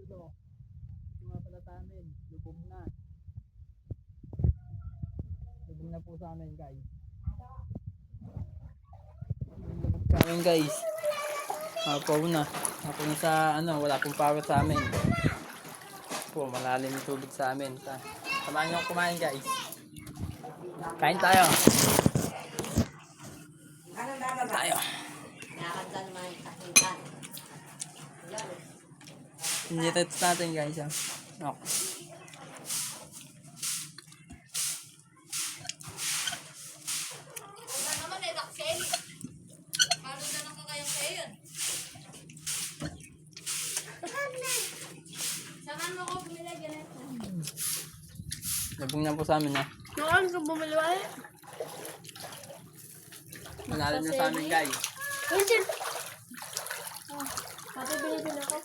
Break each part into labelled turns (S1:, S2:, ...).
S1: ulo. Ito nga pala sa amin, lubog na. Lubog na po sa amin guys. Lubog sa amin guys. Apaw na. Apaw na sa ano, wala pong power sa amin. Po, malalim yung tubig sa amin. Samahan nyo kumain guys. Kain tayo. Kain tayo. Hindi test natin guys. Okay. Labong na po sa amin ha.
S2: Noon ka bumili wala?
S1: Malalim na sa amin guys.
S2: Vincent! Mabibili din ako.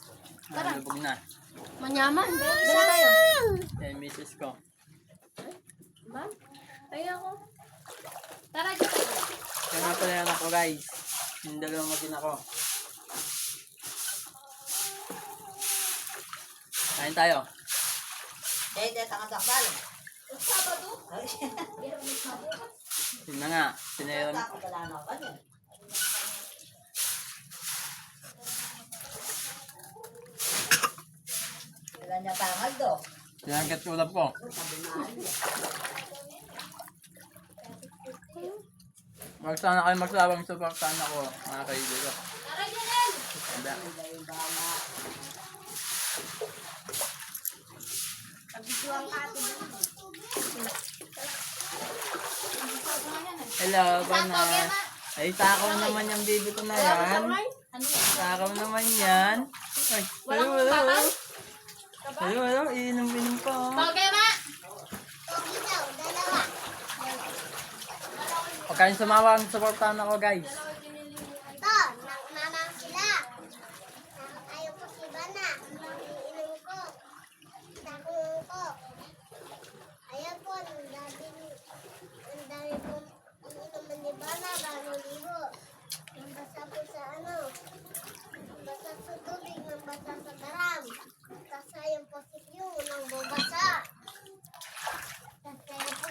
S2: Tara.
S1: Labog na.
S2: Manyaman. Bili tayo.
S1: Yan misis ko.
S2: Ma'am? Ayun ako. Tara, dito.
S1: Kaya nga pala yan ako guys. Yung dalawang magin ako. Kain tayo.
S3: Dahil takasakbal.
S2: Sabado?
S1: Yun na nga. Sineron.
S3: Wala niya pangal do.
S1: Sinangkat ko ulap ko. Wag sana kayo magsawang supportan ako mga kaibigan.
S2: Tara, Janel!
S1: Hello, bana. Ay, takaw naman yung baby ko na yan. Takaw naman yan. Ay, hello, inom ko.
S2: Bagay, ma!
S1: Huwag kayong sumawang supportan ako guys.
S4: Ito, nanang sila. Ayaw ko si Bana. Iinom ko. Takong ko. Ayaw po, ang dami po inuman ni Bana, bago libo. Ang basa po sa ano. Ang basa sa tubig, ang basa sa daram. Tapos ayaw po si Q, nang bubasa. Tapos ayaw po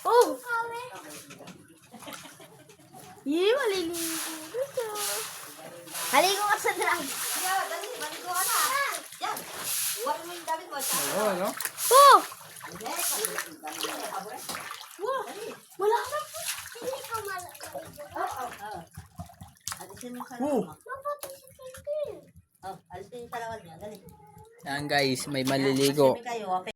S2: Oh! Yee, maliligo dito.
S3: Haligo ka sa drum. Yan, dali, maligo ka na. Yan. Huwag mo yung damit mo.
S1: Hello.
S2: Oh!
S3: Wow.
S2: Wala na.
S4: Hindi ka malaligo.
S3: Oo. Alisin mo sa
S1: Oh.
S3: mo.
S4: Mapapisikin.
S3: Alisin yung talawal niya. Dali.
S1: Yan guys, may maliligo.
S3: Kayo, okay.